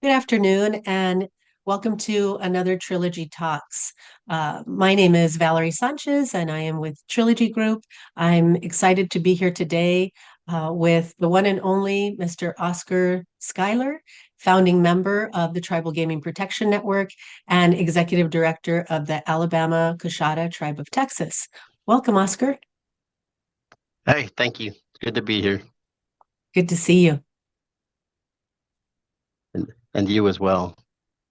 Good afternoon, and welcome to another Trilogy Talks. My name is Valerie Sanchez, and I am with Trilogy Group. I'm excited to be here today with the one and only Mr. Oscar Schuyler, founding member of the Tribal Gaming Protection Network and executive director of the Alabama Coshada Tribe of Texas. Welcome, Oscar. Hey, thank you. It's good to be here. Good to see you. And you as well.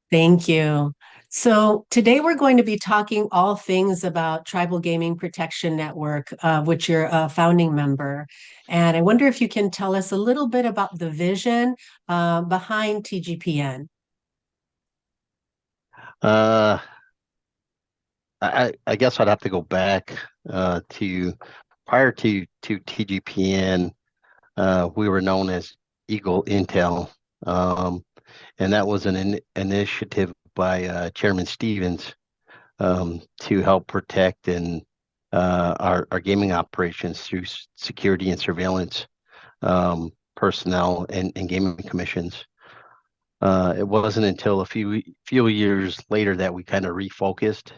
Thank you. So today we're going to be talking all things about Tribal Gaming Protection Network, which you're a founding member. And I wonder if you can tell us a little bit about the vision behind TGPN. Uh, I guess I'd have to go back to prior to TGPN. We were known as Eagle Intel, um, and that was an initiative by Chairman Stevens to help protect and our gaming operations through security and surveillance personnel and gaming commissions. It wasn't until a few years later that we kind of refocused,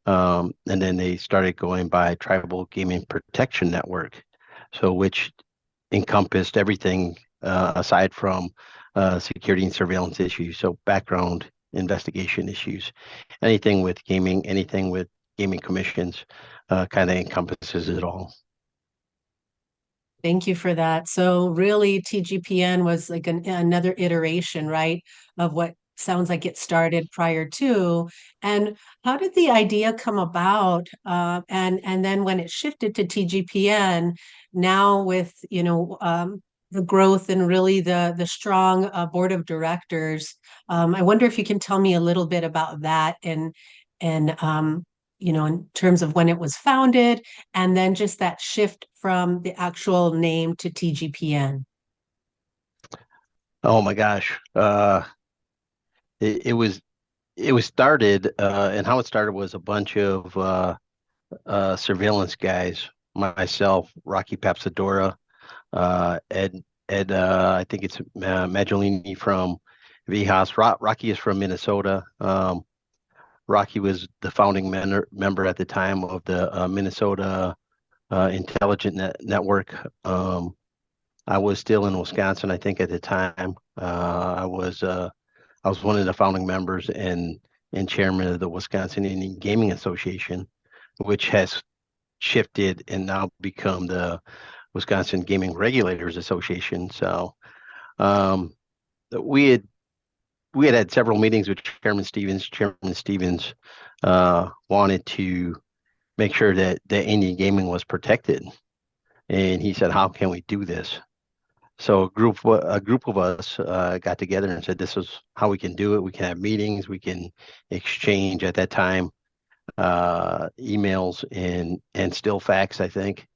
and then they started going by Tribal Gaming Protection Network, so which encompassed everything aside from security and surveillance issues, so background investigation issues, anything with gaming commissions, kind of encompasses it all. Thank you for that. So really, TGPN was like another iteration, right, of what sounds like it started prior to. And how did the idea come about? And then when it shifted to TGPN, now with the growth and really the strong board of directors, I wonder if you can tell me a little bit about that and in terms of when it was founded and then just that shift from the actual name to TGPN. Oh my gosh, it was started, and how it started was a bunch of surveillance guys, myself, Rocky Papsadora, Ed, I think it's Maggiolini from Vijas. Rocky is from Minnesota. Rocky was the founding member at the time of the Minnesota Intelligent Network. I was still in Wisconsin, I think, at the time. I was one of the founding members and chairman of the Wisconsin Indian Gaming Association, which has shifted and now become the Wisconsin Gaming Regulators Association. So um, we had had several meetings with Chairman Stevens. Chairman Stevens wanted to make sure that Indian gaming was protected, and he said, "How can we do this?" So a group of us got together and said, "This is how we can do it. We can have meetings. We can exchange at that time emails and still fax, I think."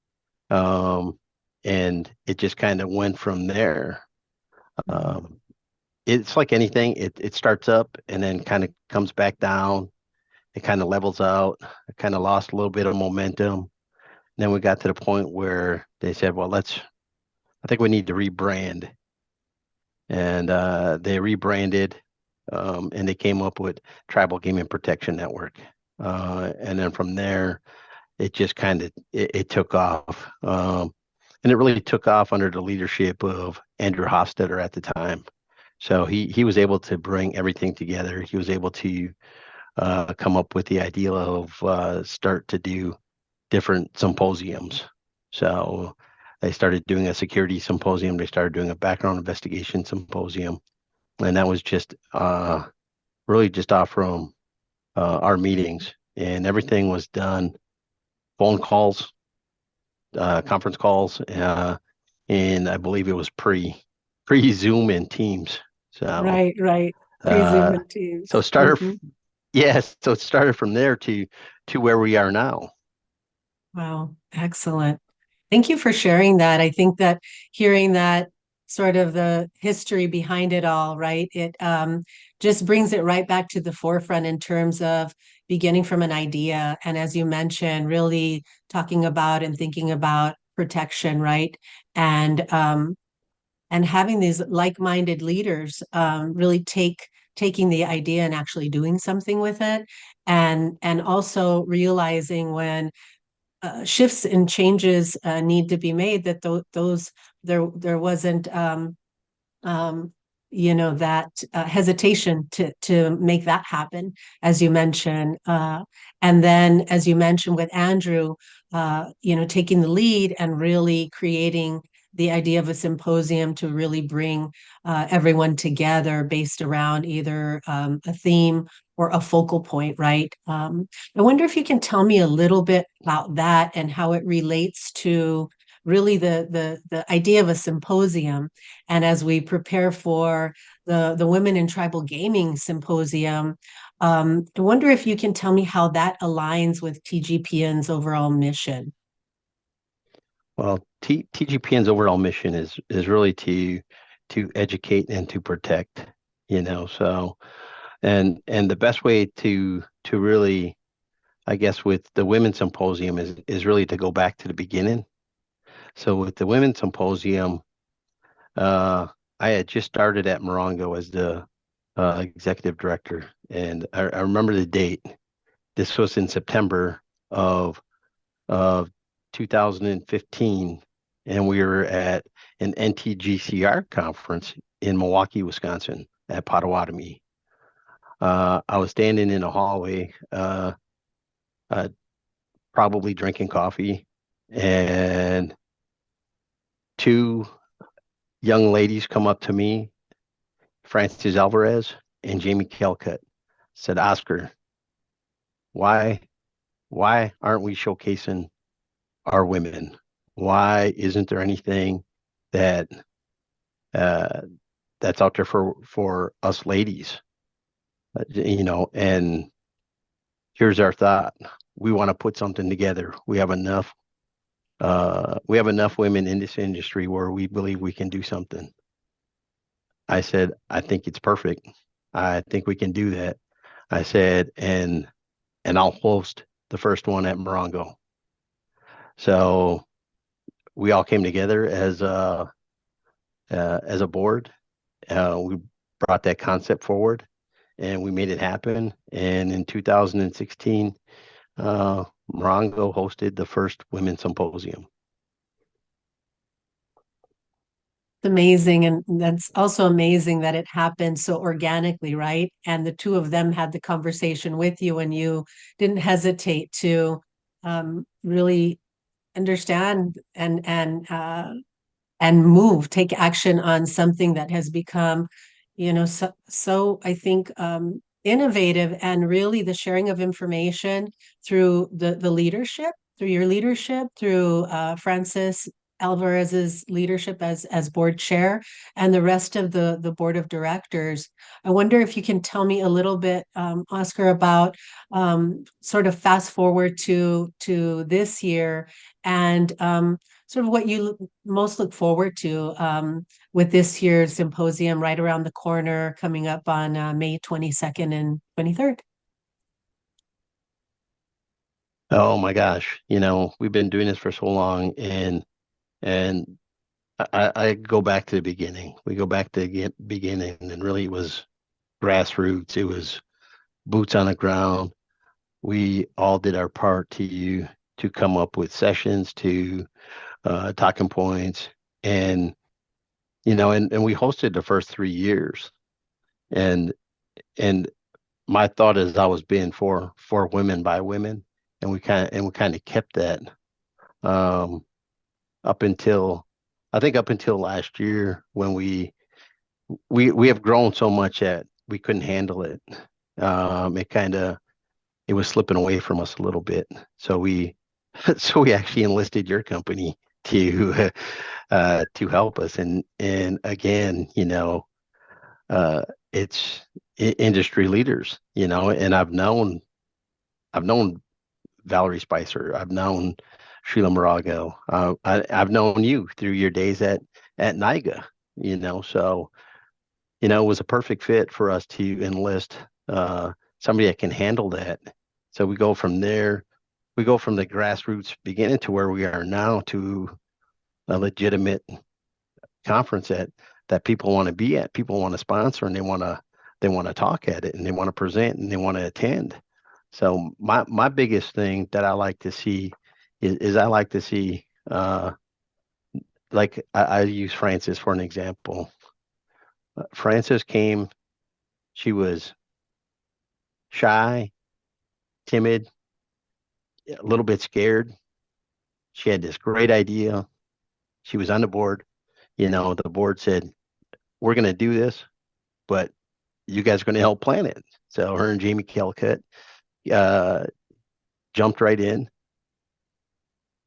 Um, and it just kind of went from there. Um, it's like anything, it starts up and then kind of comes back down. It kind of levels out. It kind of lost a little bit of momentum. Then we got to the point where they said, well, I think we need to rebrand. And they rebranded, and they came up with Tribal Gaming Protection Network. And then from there, it just kind of it took off. And it really took off under the leadership of Andrew Hofstetter at the time. So he was able to bring everything together. He was able to come up with the idea of start to do different symposiums. So they started doing a security symposium. They started doing a background investigation symposium, and that was just really just off from our meetings, and everything was done phone calls, conference calls, and I believe it was pre Zoom and Teams. So Right, right. Pre-Zoom uh, and so Teams. it started, yes, so it started from there to where we are now. Wow, excellent. Thank you for sharing that. I think that hearing that sort of the history behind it all, right? It just brings it right back to the forefront in terms of beginning from an idea. And as you mentioned, really talking about and thinking about protection, right? And and having these like-minded leaders really taking the idea and actually doing something with it, and also realizing when shifts and changes need to be made, that those there wasn't um, that hesitation to make that happen, as you mentioned. And then, as you mentioned with Andrew, taking the lead and really creating the idea of a symposium to really bring everyone together based around either a theme or a focal point, right? I wonder if you can tell me a little bit about that and how it relates to really the idea of a symposium. And as we prepare for the Women in Tribal Gaming Symposium, I wonder if you can tell me how that aligns with TGPN's overall mission. Well, TGPN's overall mission is really to educate and to protect, so and the best way to really, I guess, with the women's symposium is really to go back to the beginning. So with the women's symposium, uh, I had just started at Morongo as the executive director, and I remember the date. This was in September of of 2015, and we were at an NTGCR conference in Milwaukee, Wisconsin, at Potawatomi. I was standing in a hallway, uh, probably drinking coffee, and two young ladies come up to me, Francis Alvarez and Jamie Calcutt, said, "Oscar, why why aren't we showcasing our women? Why isn't there anything that uh, that's out there for us ladies?" And here's our thought: we want to put something together. We have enough women in this industry where we believe we can do something. I said, I think it's perfect. I think we can do that. I said, and I'll host the first one at Morongo. So we all came together as a board. We brought that concept forward, and we made it happen. And in 2016, Morongo hosted the first women's symposium. It's amazing. And that's also amazing that it happened so organically, right? And the two of them had the conversation with you, and you didn't hesitate to really understand and move, take action on something that has become, so I think innovative, and really the sharing of information through the leadership, through your leadership, through Francis Alvarez's leadership as board chair, and the rest of the board of directors. I wonder if you can tell me a little bit, Oscar, about sort of fast forward to this year, and sort of what you most look forward to with this year's symposium right around the corner, coming up on May 22nd and 23rd. Oh my gosh, we've been doing this for so long, and I go back to the beginning. We go back to the beginning, and really it was grassroots. It was boots on the ground. We all did our part to come up with sessions, to talking points, and and we hosted the first 3 years, and and my thought is I was being for women by women, and we kind of kept that um, up until I think up until last year when we have grown so much that we couldn't handle it. It was slipping away from us a little bit, so we so we actually enlisted your company to help us, and again, uh, it's industry leaders, and I've known Valerie Spicer, I've known Sheila Morago, I've known you through your days at NIGA, so it was a perfect fit for us to enlist somebody that can handle that. So we go from there, we go from the grassroots beginning to where we are now to a legitimate conference that people want to be at, people want to sponsor, and they want to talk at it, and they want to present, and they want to attend. So my biggest thing that I like to see is I like to see like I use Frances for an example. Frances came, she was shy, timid, a little bit scared. She had this great idea. She was on the board. The board said, "We're going to do this, but you guys are going to help plan it." So her and Jamie Calcutt uh, jumped right in.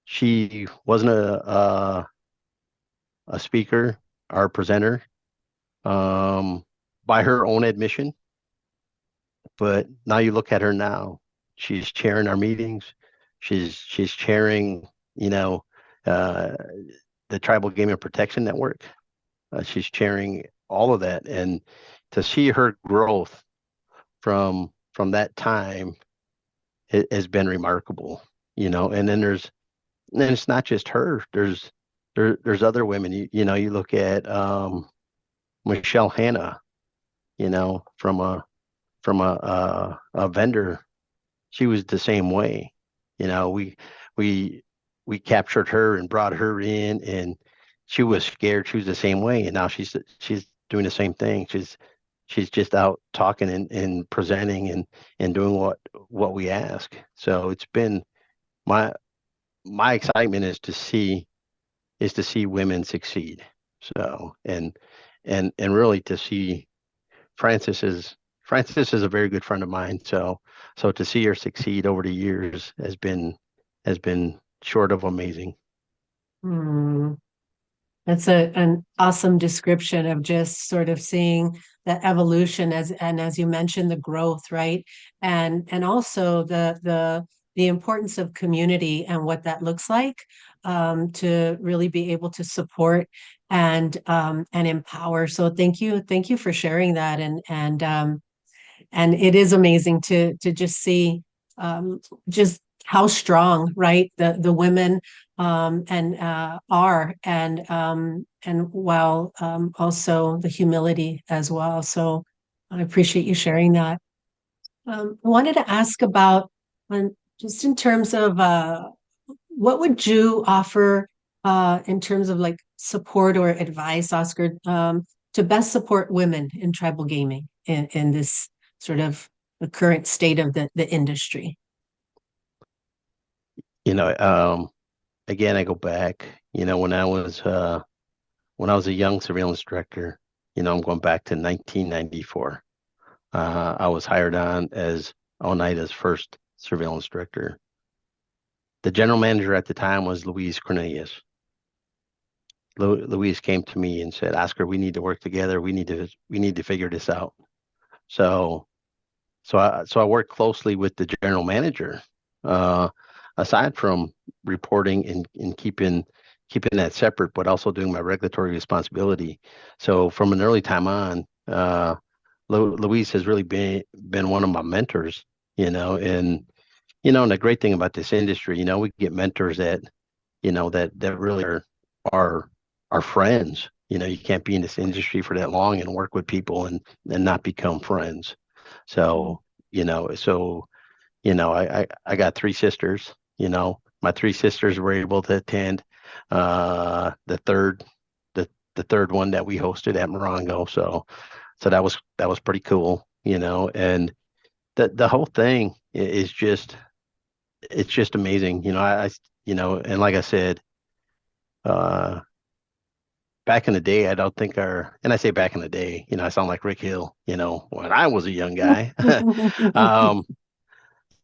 She wasn't a speaker or a presenter um, by her own admission, but now you look at her now. She's chairing our meetings. She's chairing, you know, uh, the Tribal Game and Protection Network. She's chairing all of that, and to see her growth from that time has been remarkable. And then it's not just her. There's other women. You look at Michelle Hanna. From a vendor, she was the same way. We we we captured her and brought her in, and she was scared. She was the same way, and now she's doing the same thing. She's just out talking and presenting and doing what we ask. So it's been my my excitement is to see women succeed. So and really to see Frances is Frances is a very good friend of mine. So to see her succeed over the years has been short of amazing. Hmm. That's an awesome description of just sort of seeing the evolution as you mentioned, the growth, right? And also the importance of community and what that looks like, to really be able to support and empower. So thank you for sharing that. And it is amazing to just see, just how strong, right, the women, and are, and while, also the humility as well. So I appreciate you sharing that. I wanted to ask about, just in terms of, what would you offer, in terms of like support or advice, Oscar, to best support women in tribal gaming in this sort of the current state of the industry? You know, again, I go back, when I was a young surveillance director, I'm going back to 1994. I was hired on as Oneida's first surveillance director. The general manager at the time was Louise Cornelius. Louise came to me and said, "Oscar, we need to work together. We need to figure this out." So so I worked closely with the general manager, uh, aside from reporting and keeping that separate, but also doing my regulatory responsibility. So from an early time on, Louise has really been one of my mentors. And the great thing about this industry, we get mentors that really are are friends. You can't be in this industry for that long and work with people and not become friends. So, I got three sisters. My three sisters were able to attend the third one that we hosted at Morongo. So that was pretty cool. And the whole thing is just it's just amazing. And like I said, uh, back in the day, I don't think and I say back in the day, I sound like Rick Hill, when I was a young guy. um,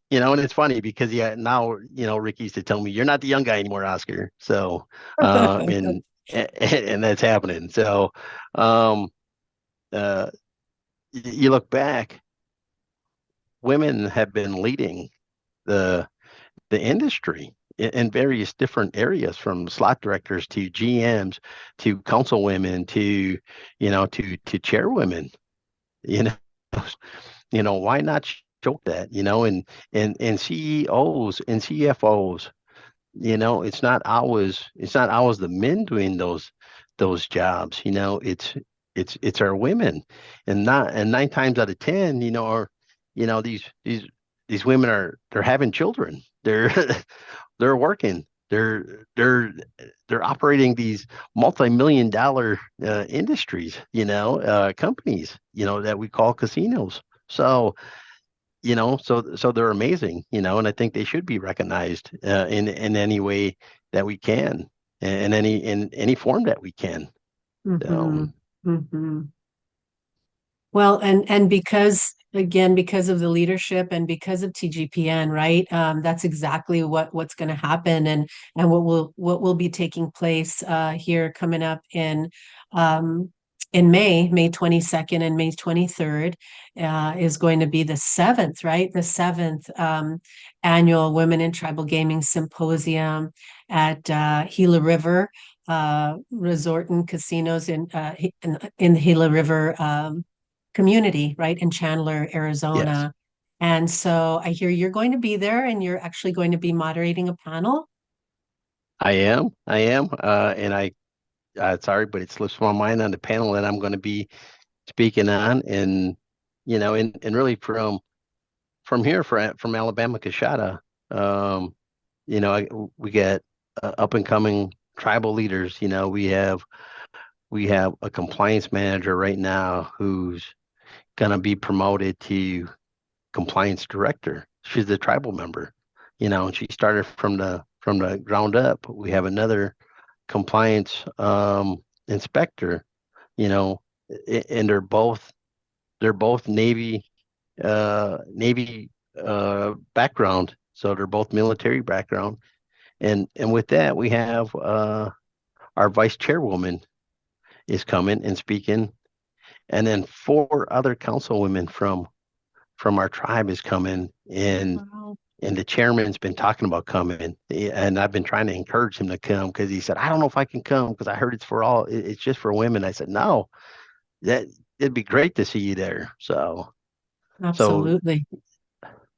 and it's funny because yeah, now, Rick used to tell me, "You're not the young guy anymore, Oscar." So, and that's happening. So, um, uh, you look back, women have been leading the industry in various different areas, from slot directors to GMs to councilwomen to chairwomen. You know, why not show that? And CEOs and CFOs. It's not always the men doing those jobs. It's our women, and 9 times out of 10, are these women they're having children. They're they're working. They're operating these multi-million dollar industries, companies, that we call casinos. So, so they're amazing, and I think they should be recognized in any way that we can, in any form that we can. Mm-hmm. Um, Mm-hmm. Well, and because again, because of the leadership and because of TGPN, right? That's exactly what's going to happen, and what will be taking place here coming up in May 22nd and May 23rd is going to be the seventh, right? The seventh annual Women in Tribal Gaming Symposium at Gila River Resort and Casinos in the Gila River. Community, right, in Chandler, yes, Arizona. And so I hear you're going to be there and you're actually going to be moderating a panel. I am, and sorry, but it slips my mind on the panel that I'm going to be speaking on, and really from here, from Alabama, Kashada. Um, we get up and coming tribal leaders. We have a compliance manager right now who's going to be promoted to compliance director. She's the tribal member, and she started from the ground up. We have another compliance inspector, you know, and they're both Navy background, so they're both military background. And with that, we have our vice chairwoman is coming and speaking, and then four other councilwomen from our tribe is coming, Wow. and the chairman's been talking about coming, and I've been trying to encourage him to come because he said, I don't know if I can come because I heard it's for all, it's just for women. I said, no, that it'd be great to see you there. So Absolutely.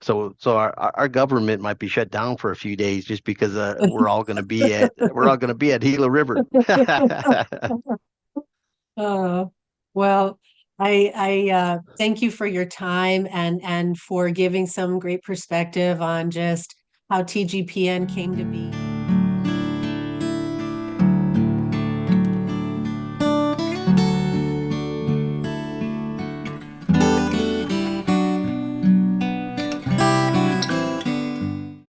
so our government might be shut down for a few days just because we're all going to be at Gila River. Uh, well, I thank you for your time and for giving some great perspective on just how TGPN came to be.